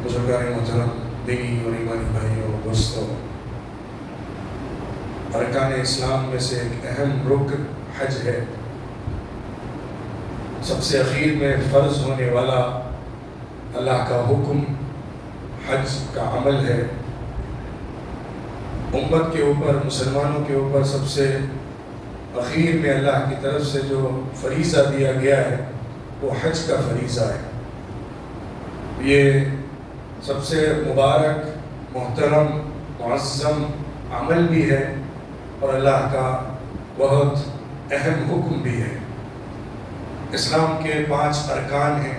بزرگان محترم، دینی اور ایمانی بھائیوں، دوستوں، ارکان اسلام میں سے ایک اہم رکن حج ہے۔ سب سے اخیر میں فرض ہونے والا اللہ کا حکم حج کا عمل ہے۔ امت کے اوپر، مسلمانوں کے اوپر سب سے اخیر میں اللہ کی طرف سے جو فریضہ دیا گیا ہے وہ حج کا فریضہ ہے۔ یہ سب سے مبارک، محترم، معظم عمل بھی ہے اور اللہ کا بہت اہم حکم بھی ہے۔ اسلام کے 5 ارکان ہیں۔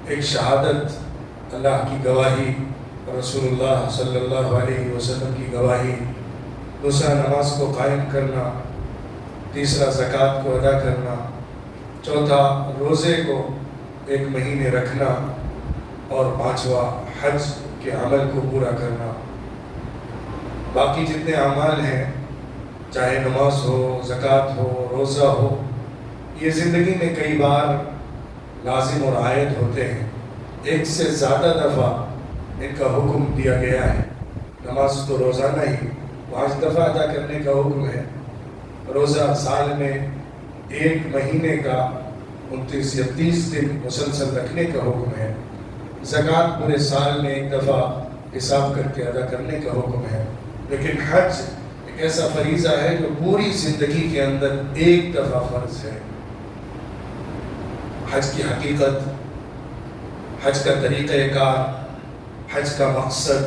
ایک شہادت، اللہ کی گواہی، رسول اللہ صلی اللہ علیہ وسلم کی گواہی۔ دوسرا، نماز کو قائم کرنا۔ تیسرا، زکوٰۃ کو ادا کرنا۔ چوتھا، روزے کو 1 مہینے رکھنا۔ اور 5واں، حج کے عمل کو پورا کرنا۔ باقی جتنے اعمال ہیں، چاہے نماز ہو، زکوٰۃ ہو، روزہ ہو، یہ زندگی میں کئی بار لازم اور عائد ہوتے ہیں۔ 1 سے زیادہ دفعہ ان کا حکم دیا گیا ہے۔ نماز تو روزانہ ہی 5 دفعہ ادا کرنے کا حکم ہے۔ روزہ سال میں 1 مہینے کا 29 یا 30 دن مسلسل رکھنے کا حکم ہے۔ زکوٰۃ پورے سال میں 1 دفعہ حساب کر کے ادا کرنے کا حکم ہے۔ لیکن حج ایک ایسا فریضہ ہے جو پوری زندگی کے اندر 1 دفعہ فرض ہے۔ حج کی حقیقت، حج کا طریقہ کار، حج کا مقصد،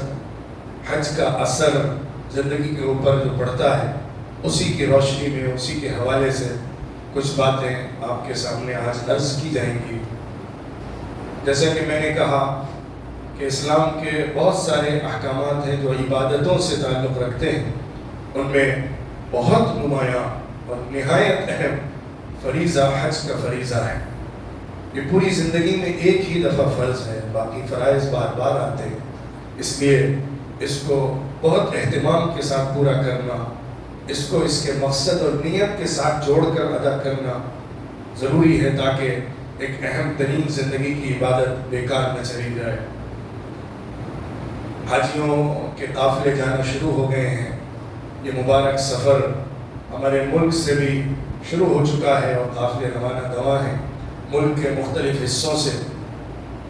حج کا اثر زندگی کے اوپر جو پڑتا ہے، اسی کی روشنی میں، اسی کے حوالے سے کچھ باتیں آپ کے سامنے آج عرض کی جائیں گی۔ جیسا کہ میں نے کہا کہ اسلام کے بہت سارے احکامات ہیں جو عبادتوں سے تعلق رکھتے ہیں، ان میں بہت نمایاں اور نہایت اہم فریضہ حج کا فریضہ ہے۔ یہ پوری زندگی میں 1 ہی دفعہ فرض ہے، باقی فرائض بار بار آتے ہیں۔ اس لیے اس کو بہت اہتمام کے ساتھ پورا کرنا، اس کو اس کے مقصد اور نیت کے ساتھ جوڑ کر ادا کرنا ضروری ہے، تاکہ ایک اہم ترین زندگی کی عبادت بیکار نہ چلی جائے۔ حاجیوں کے قافلے جانا شروع ہو گئے ہیں۔ یہ مبارک سفر ہمارے ملک سے بھی شروع ہو چکا ہے اور قافلے روانہ دوا ہیں۔ ملک کے مختلف حصوں سے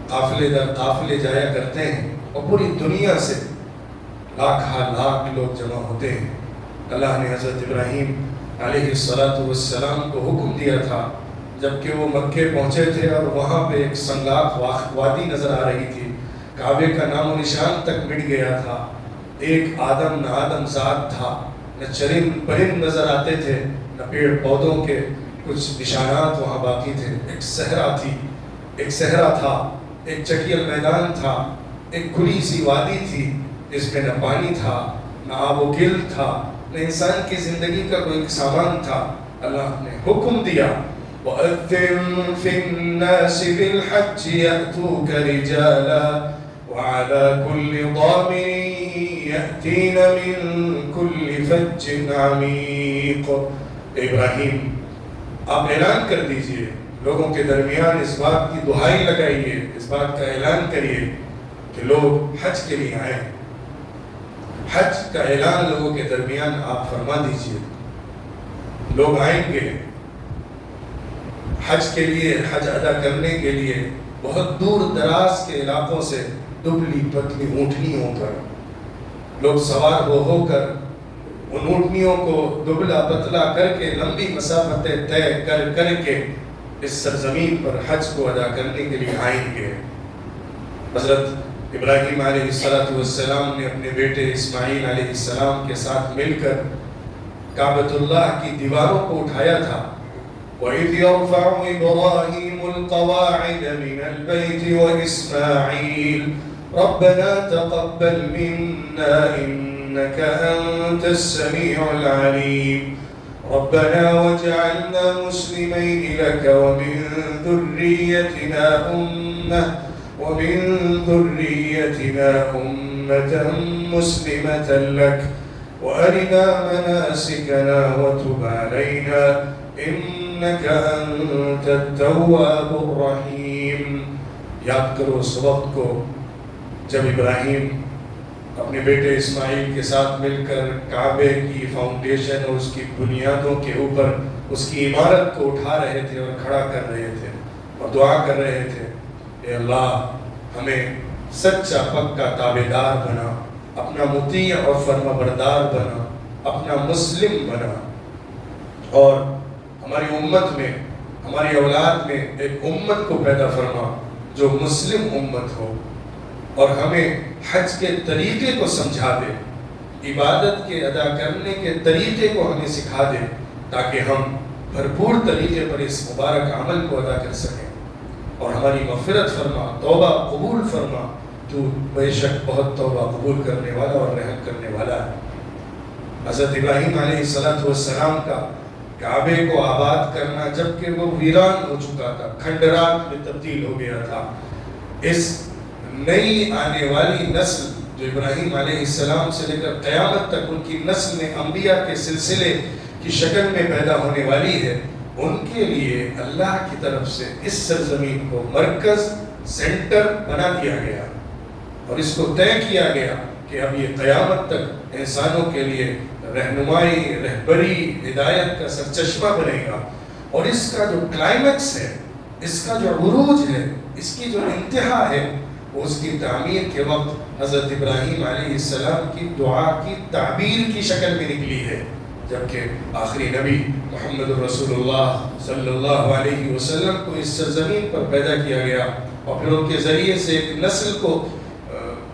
قافلے در قافلے جایا کرتے ہیں اور پوری دنیا سے لاکھ لوگ جمع ہوتے ہیں۔ اللہ نے حضرت ابراہیم علیہ السلام کو حکم دیا تھا، جبکہ وہ مکے پہنچے تھے اور وہاں پہ ایک سنگلاخ وادی نظر آ رہی تھی، کعبے کا نام و نشان تک مٹ گیا تھا، ایک آدم نہ آدم ذات تھا، نہ چرند پرند نظر آتے تھے، نہ پیڑ پودوں کے کچھ نشانات وہاں باقی تھے۔ ایک صحرا تھا، ایک چکیل میدان تھا، ایک کھلی سی وادی تھی جس میں نہ پانی تھا، نہ آب و گل تھا، نہ انسان کی زندگی کا کوئی سامان تھا۔ اللہ نے حکم دیا، وَأَذِّن فِي النَّاسِ بِالْحَجِّ يَأْتُوكَ رِجَالًا وَعَلَى كُلِّ ضَامِرٍ يَأْتِينَ مِن كُلِّ فَجٍّ عَمِيقٍ۔ ابراہیم، آپ اعلان کر دیجئے، لوگوں کے درمیان اس بات کی دہائی لگائیے، اس بات کا اعلان کریے کہ لوگ حج کے لیے آئیں۔ حج کا اعلان لوگوں کے درمیان آپ فرما دیجئے، لوگ آئیں گے حج کے لیے، حج ادا کرنے کے لیے بہت دور دراز کے علاقوں سے دبلی پتلی اونٹنیوں پر لوگ سوار ہو کر ان اونٹنیوں کو دبلا پتلا کر کے لمبی مسافتیں طے کر کے اس سرزمین پر حج کو ادا کرنے کے لیے آئیں گے۔ حضرت ابراہیم علیہ السلام نے اپنے بیٹے اسماعیل علیہ السلام کے ساتھ مل کر کعبۃ اللہ کی دیواروں کو اٹھایا تھا۔ وَإِذْ يَرْفَعُ إِبْرَاهِيمُ الْقَوَاعِدَ مِنَ الْبَيْتِ وَإِسْمَاعِيلُ رَبَّنَا تَقَبَّلْ مِنَّا إِنَّكَ أَنْتَ السَّمِيعُ الْعَلِيمُ رَبَّنَا وَاجْعَلْنَا مُسْلِمَيْنِ لَكَ وَمِنْ ذُرِّيَّتِنَا أُمَّةً مُسْلِمَةً لَكَ وَأَرِنَا مَنَاسِكَنَا وَتُبْ عَلَيْنَا إِنَّكَ أَنْتَ التَّوَّابُ الرَّحِيمُ۔ یاد کرو اس وقت کو جب ابراہیم اپنے بیٹے اسماعیل کے ساتھ مل کر کعبے کی فاؤنڈیشن اور اس کی بنیادوں کے اوپر اس کی عمارت کو اٹھا رہے تھے اور کھڑا کر رہے تھے اور دعا کر رہے تھے، اے اللہ ہمیں سچا پکا تابعدار بنا، اپنا مطیع اور فرما بردار بنا، اپنا مسلم بنا، اور ہماری امت میں، ہماری اولاد میں ایک امت کو پیدا فرما جو مسلم امت ہو، اور ہمیں حج کے طریقے کو سمجھا دے، عبادت کے ادا کرنے کے طریقے کو ہمیں سکھا دے، تاکہ ہم بھرپور طریقے پر اس مبارک عمل کو ادا کر سکیں، اور ہماری مغفرت فرما، توبہ قبول فرما، تو بے شک بہت توبہ قبول کرنے والا اور رحم کرنے والا ہے۔ حضرت ابراہیم علیہ السلام کا کعبے کو آباد کرنا جبکہ وہ ویران ہو چکا تھا، کھنڈرات میں تبدیل ہو گیا تھا، اس نئی آنے والی نسل جو ابراہیم علیہ السلام سے لے کر قیامت تک ان کی نسل میں انبیاء کے سلسلے کی شکل میں پیدا ہونے والی ہے، ان کے لیے اللہ کی طرف سے اس سرزمین کو مرکز، سینٹر بنا دیا گیا، اور اس کو طے کیا گیا کہ اب یہ قیامت تک انسانوں کے لیے رہنمائی، رہبری، ہدایت کا سرچشمہ بنے گا، اور اس کا جو کلائمیکس ہے، اس کا جو عروج ہے، اس کی جو انتہا ہے، اس کی تعمیر کے وقت حضرت ابراہیم علیہ السلام کی دعا کی تعبیر کی شکل میں نکلی ہے، جبکہ آخری نبی محمد رسول اللہ صلی اللہ علیہ وسلم کو اس سرزمین پر پیدا کیا گیا، اور پھر ان کے ذریعے سے ایک نسل کو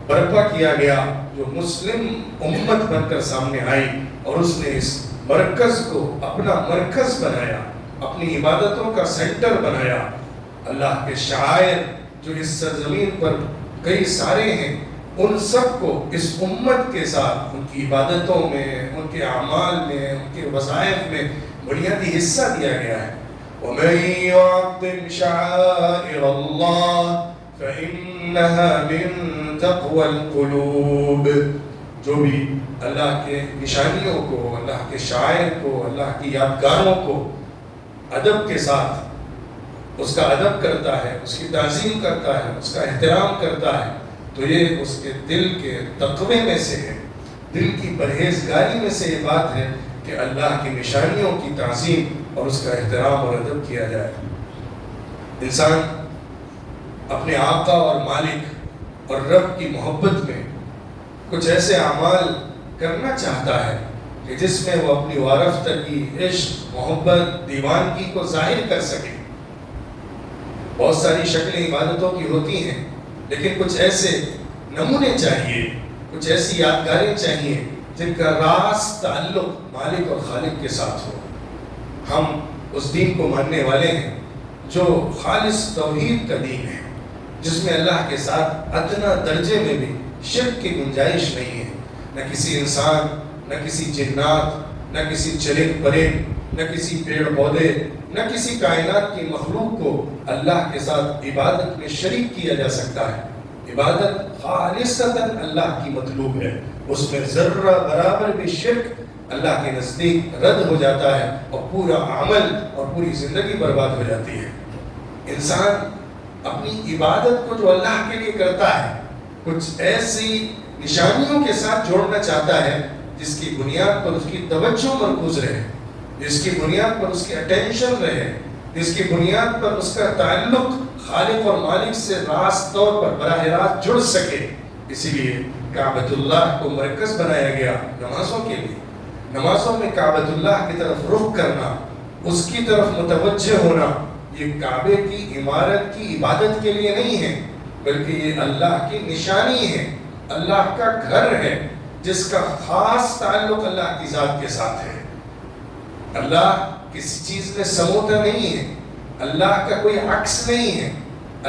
برپا کیا گیا جو مسلم امت بن کر سامنے آئی، اور اس نے اس مرکز کو اپنا مرکز بنایا، اپنی عبادتوں کا سینٹر بنایا۔ اللہ کے شعائر جو اس سرزمین پر کئی سارے ہیں، ان سب کو اس امت کے ساتھ ان کی عبادتوں میں، ان کے اعمال میں، ان کے وظائف میں بنیادی حصہ دیا گیا ہے۔ وَمَن يُعَظِّمْ شَعَائِرَ اللَّهِ فَإِنَّهَا مِن تَقْوَى الْقُلُوبِ، جو بھی اللہ کے نشانیوں کو، اللہ کے شعائر کو، اللہ کی یادگاروں کو ادب کے ساتھ اس کا ادب کرتا ہے، اس کی تعظیم کرتا ہے، اس کا احترام کرتا ہے، تو یہ اس کے دل کے تقوی میں سے ہے، دل کی پرہیزگاری میں سے یہ بات ہے کہ اللہ کی نشانیوں کی تعظیم اور اس کا احترام اور ادب کیا جائے۔ انسان اپنے آقا اور مالک اور رب کی محبت میں کچھ ایسے اعمال کرنا چاہتا ہے کہ جس میں وہ اپنی وارفتگی، عشق، محبت، دیوانگی کو ظاہر کر سکے۔ بہت ساری شکلیں عبادتوں کی ہوتی ہیں، لیکن کچھ ایسے نمونے چاہیے، کچھ ایسی یادگاریں چاہیے جن کا راز تعلق مالک اور خالق کے ساتھ ہو۔ ہم اس دین کو ماننے والے ہیں جو خالص توحید کا دین ہے، جس میں اللہ کے ساتھ ادنا درجے میں بھی شرک کی گنجائش نہیں ہے، نہ کسی انسان، نہ کسی جنات، نہ کسی چرند پرند، نہ کسی پیڑ پودے، نہ کسی کائنات کی مخلوق کو اللہ کے ساتھ عبادت میں شریک کیا جا سکتا ہے۔ عبادت خالصتاً اللہ کی مطلوب ہے، اس میں ذرہ برابر بھی شرک اللہ کے نزدیک رد ہو جاتا ہے، اور پورا عمل اور پوری زندگی برباد ہو جاتی ہے۔ انسان اپنی عبادت کو جو اللہ کے لیے کرتا ہے، کچھ ایسی نشانیوں کے ساتھ جوڑنا چاہتا ہے جس کی بنیاد پر اس کی توجہ مرکوز رہے، جس کی بنیاد پر اس کی اٹینشن رہے، جس کی بنیاد پر اس کا تعلق خالق اور مالک سے راست طور پر براہ راست جڑ سکے۔ اسی لیے کعبۃ اللہ کو مرکز بنایا گیا نمازوں کے لیے۔ نمازوں میں کعبۃ اللہ کی طرف رخ کرنا، اس کی طرف متوجہ ہونا، یہ کعبے کی عمارت کی عبادت کے لیے نہیں ہے، بلکہ یہ اللہ کی نشانی ہے، اللہ کا گھر ہے جس کا خاص تعلق اللہ کی ذات کے ساتھ ہے۔ اللہ کسی چیز میں سموتا نہیں ہے، اللہ کا کوئی عکس نہیں ہے،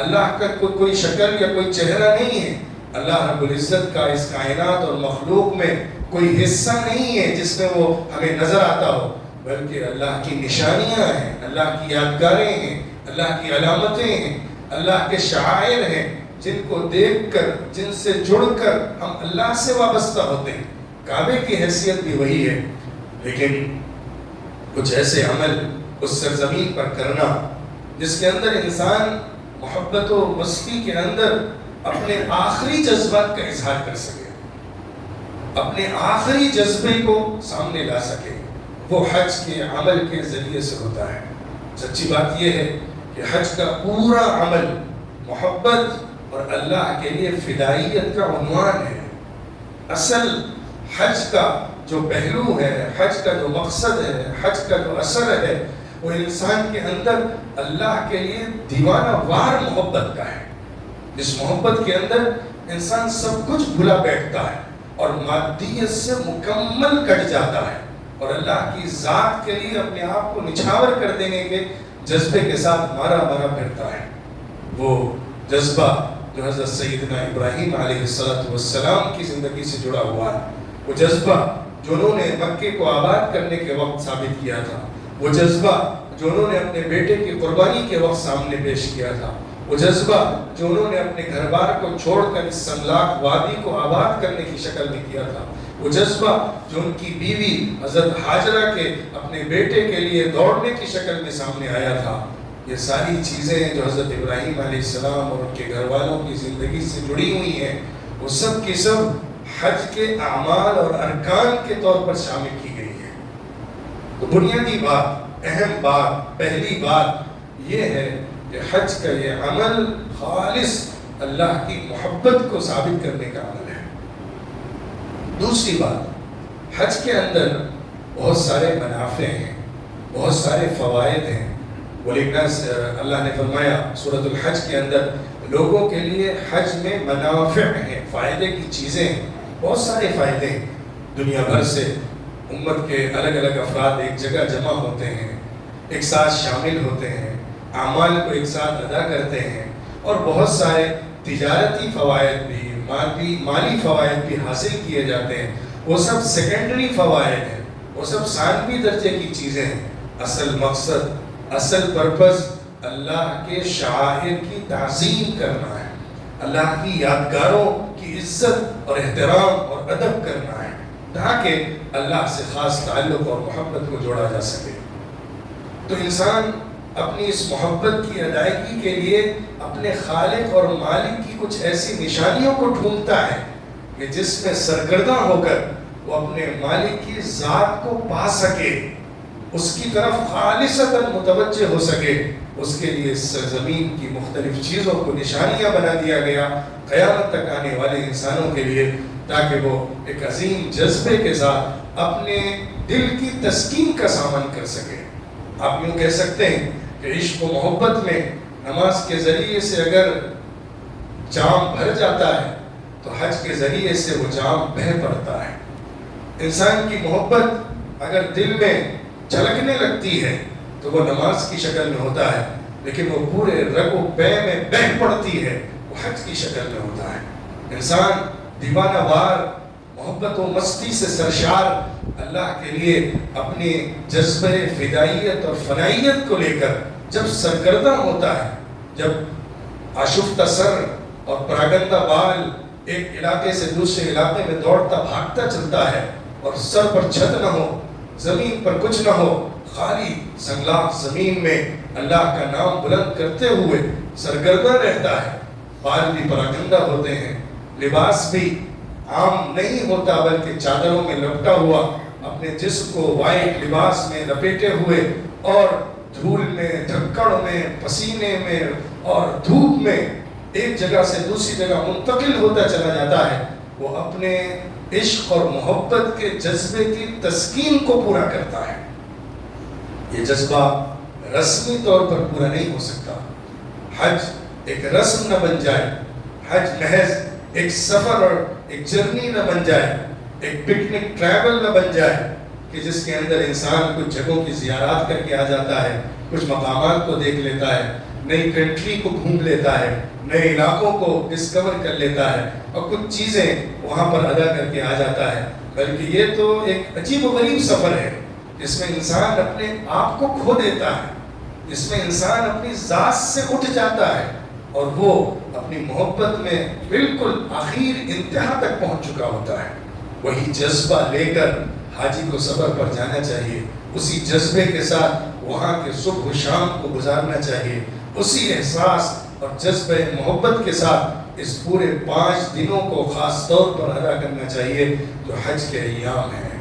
اللہ کا کوئی شکل یا کوئی چہرہ نہیں ہے، اللہ رب العزت کا اس کائنات اور مخلوق میں کوئی حصہ نہیں ہے جس میں وہ ہمیں نظر آتا ہو، بلکہ اللہ کی نشانیاں ہیں، اللہ کی یادگاریں ہیں، اللہ کی علامتیں ہیں، اللہ کے شعائر ہیں، جن کو دیکھ کر، جن سے جڑ کر ہم اللہ سے وابستہ ہوتے ہیں۔ کعبے کی حیثیت بھی وہی ہے، لیکن کچھ ایسے عمل اس سرزمین پر کرنا جس کے اندر انسان محبت و مستی کے اندر اپنے آخری جذبات کا اظہار کر سکے، اپنے آخری جذبے کو سامنے لا سکے، وہ حج کے عمل کے ذریعے سے ہوتا ہے۔ سچی بات یہ ہے کہ حج کا پورا عمل محبت اور اللہ کے لیے فدائیت کا عنوان ہے۔ اصل حج کا جو پہلو ہے، حج کا جو مقصد ہے، حج کا جو اثر ہے، وہ انسان کے اندر اللہ کے لیے دیوانہ وار محبت کا ہے، جس محبت کے اندر انسان سب کچھ بھلا بیٹھتا ہے اور مادیت سے مکمل کٹ جاتا ہے اور اللہ کی ذات کے لیے اپنے آپ کو نچھاور کر دینے کے جذبے کے ساتھ مارا پھرتا ہے۔ وہ جذبہ جو حضرت سیدنا ابراہیم علیہ السلام کی زندگی سے جڑا ہوا ہے، وہ جذبہ جو انہوں نے مکے کو آباد کرنے کے وقت ثابت کیا تھا، وہ جذبہ جو انہوں نے اپنے بیٹے کی قربانی کے وقت سامنے پیش کیا تھا، وہ جذبہ جو انہوں نے اپنے گھر بار کو چھوڑ کر اس سنلاخ وادی کو آباد کرنے کی شکل میں کیا تھا، وہ جذبہ جو ان کی بیوی حضرت ہاجرہ کے اپنے بیٹے کے لیے دوڑنے کی شکل میں سامنے آیا تھا، یہ ساری چیزیں جو حضرت ابراہیم علیہ السلام اور ان کے گھر والوں کی زندگی سے جڑی ہوئی ہیں، وہ سب کی سب حج کے اعمال اور ارکان کے طور پر شامل کی گئی ہے۔ تو بنیادی بات، اہم بات، پہلی بات یہ ہے کہ حج کا یہ عمل خالص اللہ کی محبت کو ثابت کرنے کا عمل ہے۔ دوسری بات، حج کے اندر بہت سارے منافع ہیں، بہت سارے فوائد ہیں۔ اللہ نے فرمایا سورۃ الحج کے اندر، لوگوں کے لیے حج میں منافع ہیں، فائدے کی چیزیں ہیں، بہت سارے فائدے ہیں۔ دنیا بھر سے امت کے الگ الگ افراد ایک جگہ جمع ہوتے ہیں، ایک ساتھ شامل ہوتے ہیں، اعمال کو ایک ساتھ ادا کرتے ہیں، اور بہت سارے تجارتی فوائد بھی، مالی فوائد بھی حاصل کیے جاتے ہیں۔ وہ سب سیکنڈری فوائد ہیں، وہ سب ثانوی درجے کی چیزیں ہیں۔ اصل مقصد، اصل پرپس اللہ کے شعائر کی تعظیم کرنا ہے، اللہ کی یادگاروں کی عزت اور احترام اور ادب کرنا ہے، تاکہ اللہ سے خاص تعلق اور محبت کو جوڑا جا سکے۔ تو انسان اپنی اس محبت کی ادائیگی کے لیے اپنے خالق اور مالک کی کچھ ایسی نشانیوں کو ڈھونڈتا ہے کہ جس میں سرگرداں ہو کر وہ اپنے مالک کی ذات کو پا سکے، اس کی طرف خالصتاً متوجہ ہو سکے۔ اس کے لیے سرزمین کی مختلف چیزوں کو نشانیاں بنا دیا گیا قیامت تک آنے والے انسانوں کے لیے، تاکہ وہ ایک عظیم جذبے کے ساتھ اپنے دل کی تسکین کا سامان کر سکے۔ آپ یوں کہہ سکتے ہیں کہ عشق و محبت میں نماز کے ذریعے سے اگر جام بھر جاتا ہے تو حج کے ذریعے سے وہ جام بہہ پڑتا ہے۔ انسان کی محبت اگر دل میں چھلکنے لگتی ہے تو وہ نماز کی شکل میں ہوتا ہے، لیکن وہ پورے رگ و پے میں بہہ پڑتی ہے، وہ حج کی شکل میں ہوتا ہے۔ انسان دیوانہ وار، محبت و مستی سے سرشار اللہ کے لیے اپنے جذبہ فدائیت اور فنائیت کو لے کر جب سرگرداں ہوتا ہے، جب آشفتہ سر اور پراگندہ بال ایک علاقے سے دوسرے علاقے میں دوڑتا بھاگتا چلتا ہے اور سر پر چھت نہ ہو، زمین پر کچھ نہ ہو، خالی سنگلاخ زمین میں اللہ کا نام بلند کرتے ہوئے سرگرداں رہتا ہے، بال بھی پراگندہ ہوتے ہیں، لباس بھی عام نہیں ہوتا بلکہ چادروں میں لپٹا ہوا، اپنے جسم کو وائٹ لباس میں لپیٹے ہوئے اور دھول میں، دھکڑ میں، پسینے میں اور دھوپ میں ایک جگہ سے دوسری جگہ منتقل ہوتا چلا جاتا ہے۔ وہ اپنے عشق اور محبت کے جذبے کی تسکین کو پورا کرتا ہے۔ یہ جذبہ رسمی طور پر پورا نہیں ہو سکتا۔ حج ایک رسم نہ بن جائے، حج محض ایک سفر اور ایک جرنی نہ بن جائے، ایک پکنک ٹریول نہ بن جائے کہ جس کے اندر انسان کچھ جگہوں کی زیارات کر کے آ جاتا ہے، کچھ مقامات کو دیکھ لیتا ہے، نئی کنٹری کو گھوم لیتا ہے، نئے علاقوں کو ڈسکور کر لیتا ہے اور کچھ چیزیں وہاں پر ادا کر کے آ جاتا ہے، بلکہ یہ تو ایک عجیب و غریب سفر ہے جس میں انسان اپنے آپ کو کھو دیتا ہے، جس میں انسان اپنی ذات سے اٹھ جاتا ہے اور وہ اپنی محبت میں بالکل آخر انتہا تک پہنچ چکا ہوتا ہے۔ وہی جذبہ لے کر حاجی کو سفر پر جانا چاہیے، اسی جذبے کے ساتھ وہاں کے صبح و شام کو گزارنا چاہیے، اسی احساس اور جذبہ محبت کے ساتھ اس پورے 5 دنوں کو خاص طور پر ادا کرنا چاہیے جو حج کے ایام ہیں.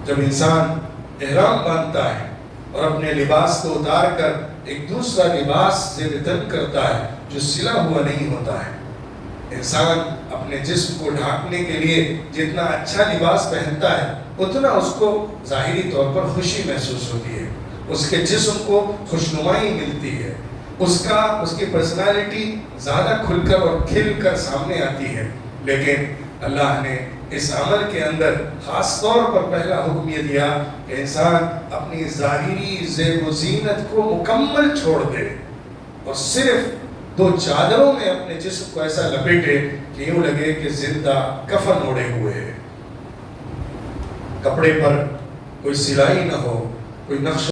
جب انسان احرام باندھتا ہے اور اپنے لباس کو اتار کر ایک دوسرا لباس زیر تن کرتا ہے جو سلا ہوا نہیں ہوتا ہے. انسان اپنے جسم کو ڈھانکنے کے لیے جتنا اچھا لباس پہنتا ہے اتنا اس کو ظاہری طور پر خوشی محسوس ہوتی ہے, اس کے جسم کو خوشنمائی ملتی ہے, اس کی پرسنالٹی زیادہ کھل کر اور کھل کر سامنے آتی ہے. لیکن اللہ نے اس عمل کے اندر خاص طور پر پہلا حکم یہ دیا کہ انسان اپنی ظاہری زیب و زینت کو مکمل چھوڑ دے اور صرف 2 چادروں میں اپنے جسم کو ایسا لپیٹے کہ یوں لگے کہ زندہ کفن اوڑے ہوئے ہے. کپڑے پر کوئی سلائی نہ ہو, کوئی نقش